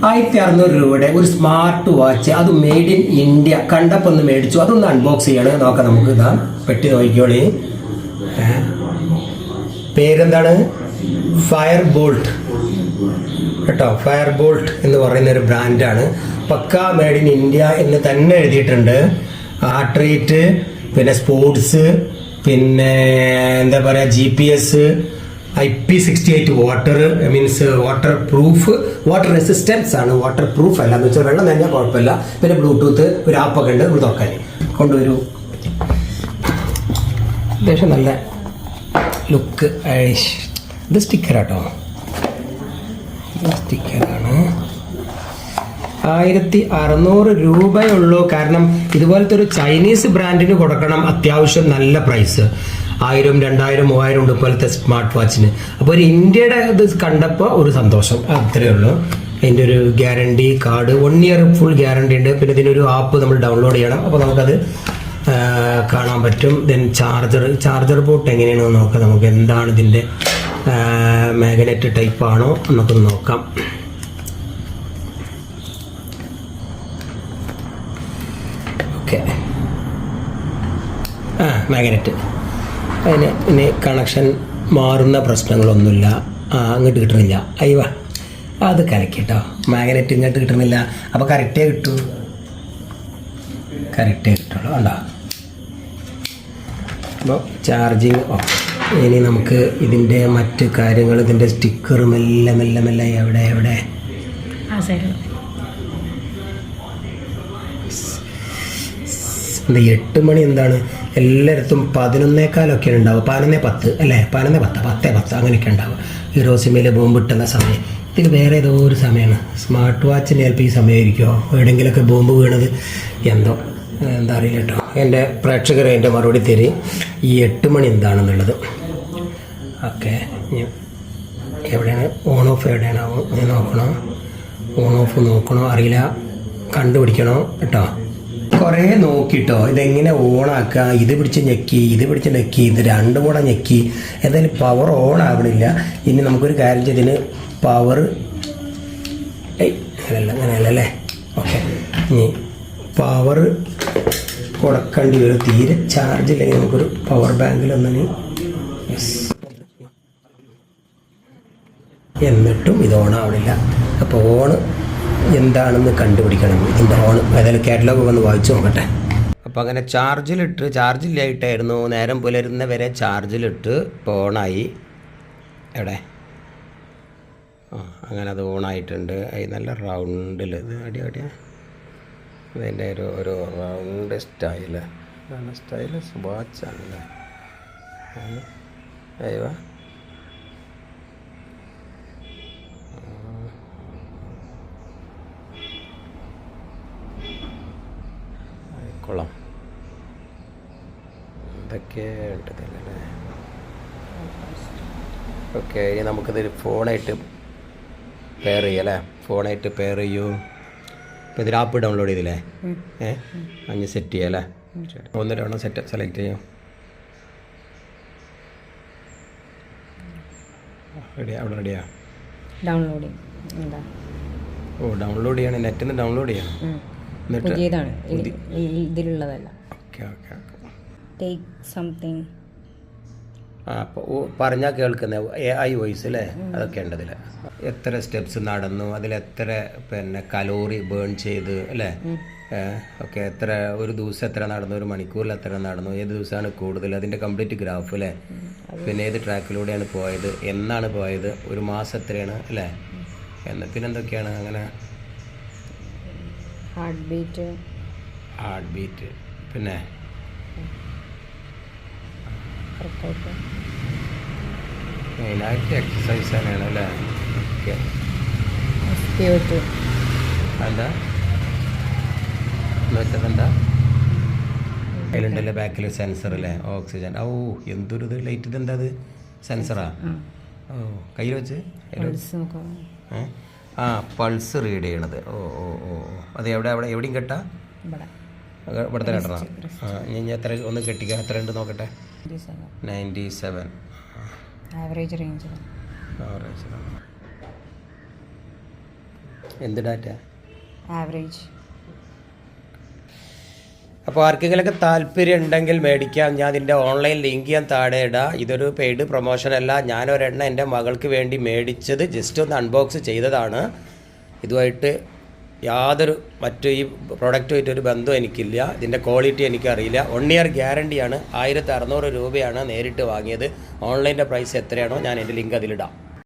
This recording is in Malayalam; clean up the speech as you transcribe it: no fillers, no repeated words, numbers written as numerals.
₹1600 ഒരു സ്മാർട്ട് വാച്ച്, അത് മെയ്ഡ് ഇൻ ഇന്ത്യ. കണ്ടപ്പോൾ ഒന്ന് മേടിച്ചു, അതൊന്ന് അൺബോക്സ് ചെയ്യണം. നോക്കാം നമുക്ക്. ഇതാ പെട്ടി നോക്കിക്കോളി. പേരെന്താണ്? ഫയർ ബോൾട്ട് കേട്ടോ. ഫയർ ബോൾട്ട് എന്ന് പറയുന്ന ഒരു ബ്രാൻഡാണ്. പക്ക മെയ്ഡ് ഇൻ ഇന്ത്യ എന്ന് തന്നെ എഴുതിയിട്ടുണ്ട്. ഹാർട്ട് റേറ്റ്, പിന്നെ സ്പോർട്സ്, പിന്നെ എന്താ പറയുക GPS, IP68 water, means water proof, water resistance ആണ്, വാട്ടർ പ്രൂഫ് അല്ല എന്ന് വെച്ചാൽ വെള്ളം നനഞ്ഞാൽ കുഴപ്പമില്ല. പിന്നെ ബ്ലൂടൂത്ത്, ഒരു ആപ്പൊക്കെ ഉണ്ട്. ഇവിടെ നോക്കാൻ കൊണ്ടുവരൂ. അത്യാവശ്യം നല്ല ലുക്ക്. ഇത് സ്റ്റിക്കറാട്ടോ, സ്റ്റിക്കറാണ്. ₹1600 കാരണം ഇതുപോലത്തെ ഒരു ചൈനീസ് ബ്രാൻഡിന് കൊടുക്കണം അത്യാവശ്യം നല്ല പ്രൈസ്. 1000, 2000, 3000 ഉണ്ട് ഇപ്പോഴത്തെ സ്മാർട്ട് വാച്ചിന്. അപ്പോൾ ഒരു ഇന്ത്യയുടെ ഇത് കണ്ടപ്പോൾ ഒരു സന്തോഷം, അത്രയേ ഉള്ളൂ. അതിൻ്റെ ഒരു guarantee card 1 year full guarantee ഉണ്ട്. പിന്നെ ഇതിനൊരു ആപ്പ് നമ്മൾ ഡൗൺലോഡ് ചെയ്യണം. അപ്പോൾ നമുക്കത് കാണാൻ പറ്റും. ദെൻ ചാർജർ പോർട്ട് എങ്ങനെയാണെന്ന് നോക്കാം. നമുക്ക് എന്താണ് ഇതിൻ്റെ മാഗ്നറ്റ് ടൈപ്പ് ആണോ നമുക്കൊന്ന് നോക്കാം. Okay, magnet. അതിന് ഇനി കണക്ഷൻ മാറുന്ന പ്രശ്നങ്ങളൊന്നുമില്ല. അങ്ങോട്ട് കിട്ടണില്ല. അയ്യോ, അത് കലക്കിട്ടോ. മാഗ്നറ്റ് ഇങ്ങോട്ട് കിട്ടണില്ല. അപ്പോൾ കറക്റ്റേ കിട്ടുള്ളൂ. കണ്ടോ? അപ്പോൾ ചാർജിങ് ഓഫ്. ഇനി നമുക്ക് ഇതിൻ്റെ മറ്റ് കാര്യങ്ങൾ, ഇതിൻ്റെ സ്റ്റിക്കർ മെല്ലെ മെല്ലെ മെല്ലെ എവിടെ 8 മണി എന്താണ് എല്ലായിടത്തും 11:15 ഉണ്ടാവുക. 11:10 അല്ലേ? 11:10 അങ്ങനെയൊക്കെ ഉണ്ടാവുക. ഹിറോഷിമയിൽ ബോംബ് ഇട്ടുന്ന സമയം. ഇത് വേറെ ഏതോ ഒരു സമയമാണ്. സ്മാർട്ട് വാച്ചിന് ചിലപ്പോൾ ഈ സമയമായിരിക്കുമോ എവിടെയെങ്കിലുമൊക്കെ ബോംബ് വീണത്, എന്താ അറിയില്ല കേട്ടോ. എൻ്റെ പ്രേക്ഷകർ എൻ്റെ മറുപടി തരും ഈ 8 മണി എന്താണെന്നുള്ളത്. ഓക്കെ, എവിടെയാണ് ഓൺ ഓഫ്, എവിടെയാണ് നോക്കണോ? ഓൺ ഓഫ് നോക്കണോ അറിയില്ല, കണ്ടുപിടിക്കണോ കേട്ടോ. കുറേ നോക്കിട്ടോ ഇതെങ്ങനെ ഓണാക്കുക. ഇത് പിടിച്ച് ഞെക്കി, ഇത് രണ്ടും കൂടെ ഞെക്കി, എന്തായാലും പവർ ഓൺ ആവണില്ല. ഇനി നമുക്കൊരു കാര്യം ചെയ്തതിന് പവർ അങ്ങനെയല്ലേ. ഓക്കെ, ഇനി പവർ കൊടുക്കേണ്ടി വരും. തീരെ ചാർജ് ഇല്ലെങ്കിൽ നമുക്കൊരു പവർ ബാങ്കിലൊന്നിന് എന്നിട്ടും ഇത് ഓണാവണില്ല. അപ്പോൾ ഓണ് എന്താണെന്ന് കണ്ടുപിടിക്കണം. ഇതിൻ്റെ ഓൺ ഏതായാലും കാറ്റലോഗ് വന്ന് വായിച്ചു നോക്കട്ടെ. അപ്പോൾ അങ്ങനെ ചാർജില്ലായിട്ടായിരുന്നു നേരം പുലരുന്ന വരെ ചാർജിലിട്ട് ഇപ്പോൾ ഓണായി. എവിടെ അങ്ങനെ അത് ഓണായിട്ടുണ്ട്. അത് നല്ല റൗണ്ടിൽ ഇത് അടിയാ അതിൻ്റെ ഒരു റൗണ്ട് സ്റ്റൈല് വാച്ചാണല്ലേ. അയ്യോ, കൊള്ളാം. ഇതൊക്കെ ഉണ്ടല്ലേ. ഓക്കെ, ഇനി നമുക്കിത് ഫോണായിട്ട് പെയർ ചെയ്യാം അല്ലേ. ഫോണായിട്ട് പെയർ ചെയ്യൂ. ഇപ്പോൾ ഇതിൽ ആപ്പ് ഡൗൺലോഡ് ചെയ്തില്ലേ? അഞ്ഞ് സെറ്റ് ചെയ്യാം അല്ലേ. 1 തവണ സെലക്ട് ചെയ്യാം. റെഡിയാ. ഡൗൺലോഡ് ചെയ്യണം. നെറ്റിൽ നിന്ന് ഡൗൺലോഡ് ചെയ്യണം. പുതിയതാണ്, ഇതിലുള്ളതല്ല. അപ്പോൾ പറഞ്ഞാൽ കേൾക്കുന്ന AI വോയിസ് അല്ലേ, അതൊക്കെ ഉണ്ട് അതിൽ. എത്ര സ്റ്റെപ്സ് നടന്നു, അതിലെത്ര പിന്നെ കലോറി ബേൺ ചെയ്ത് അല്ലേ. ഓക്കെ, ഒരു ദിവസം എത്ര നടന്നു, ഒരു മണിക്കൂറിൽ എത്ര നടന്നു, ഏത് ദിവസമാണ് കൂടുതൽ, അതിൻ്റെ കംപ്ലീറ്റ് ഗ്രാഫ് അല്ലേ. പിന്നെ ഏത് ട്രാക്കിലൂടെയാണ് പോയത്, എന്നാണ് പോയത്, ഒരു മാസം എത്രയാണ് അല്ലേ. പിന്നെന്തൊക്കെയാണ് അങ്ങനെ ഹാർട്ട് ബീറ്റ് പിന്നെ മെയിനായിട്ട് എക്സസൈസ് തന്നെയാണ് അല്ലേ. ഓക്കെ, എന്താ വെച്ചതെന്താ അതിലുണ്ടല്ലേ ബാക്കിൽ സെൻസർ അല്ലേ, ഓക്സിജൻ. എന്തൊരു ഇത് ലൈറ്റ്, ഇതെന്താ അത് സെൻസറാ? കയ്യിൽ വെച്ച് പൾസ് റീഡ് ചെയ്യണത്. അത് എവിടെയും കെട്ടാ? ഇവിടെ തന്നെ കെട്ടണം. ഇനി എത്ര ഒന്ന് കെട്ടിക്കുക, എത്ര ഉണ്ട് നോക്കട്ടെ. 97 ആവറേജ് റേഞ്ച്. എന്ത് ഡാറ്റ? ആവറേജ്. അപ്പോൾ ആർക്കെങ്കിലൊക്കെ താല്പര്യം ഉണ്ടെങ്കിൽ മേടിക്കാം. ഞാൻ ഇതിൻ്റെ ഓൺലൈൻ ലിങ്ക് ഞാൻ താഴെ ഇടാം. ഇതൊരു പെയ്ഡ് പ്രൊമോഷൻ അല്ല. ഞാനൊരെണ്ണം എൻ്റെ മകൾക്ക് വേണ്ടി മേടിച്ചത് ജസ്റ്റ് ഒന്ന് അൺബോക്സ് ചെയ്തതാണ്. ഇതുമായിട്ട് യാതൊരു ഈ പ്രൊഡക്റ്റുമായിട്ട് ഒരു ബന്ധവും എനിക്കില്ല. ഇതിൻ്റെ ക്വാളിറ്റി എനിക്കറിയില്ല. 1 ഇയർ ഗ്യാരണ്ടിയാണ്. 1600 രൂപയാണ് നേരിട്ട് വാങ്ങിയത്. ഓൺലൈൻ്റെ പ്രൈസ് എത്രയാണോ ഞാൻ എൻ്റെ ലിങ്ക് അതിലിടാം.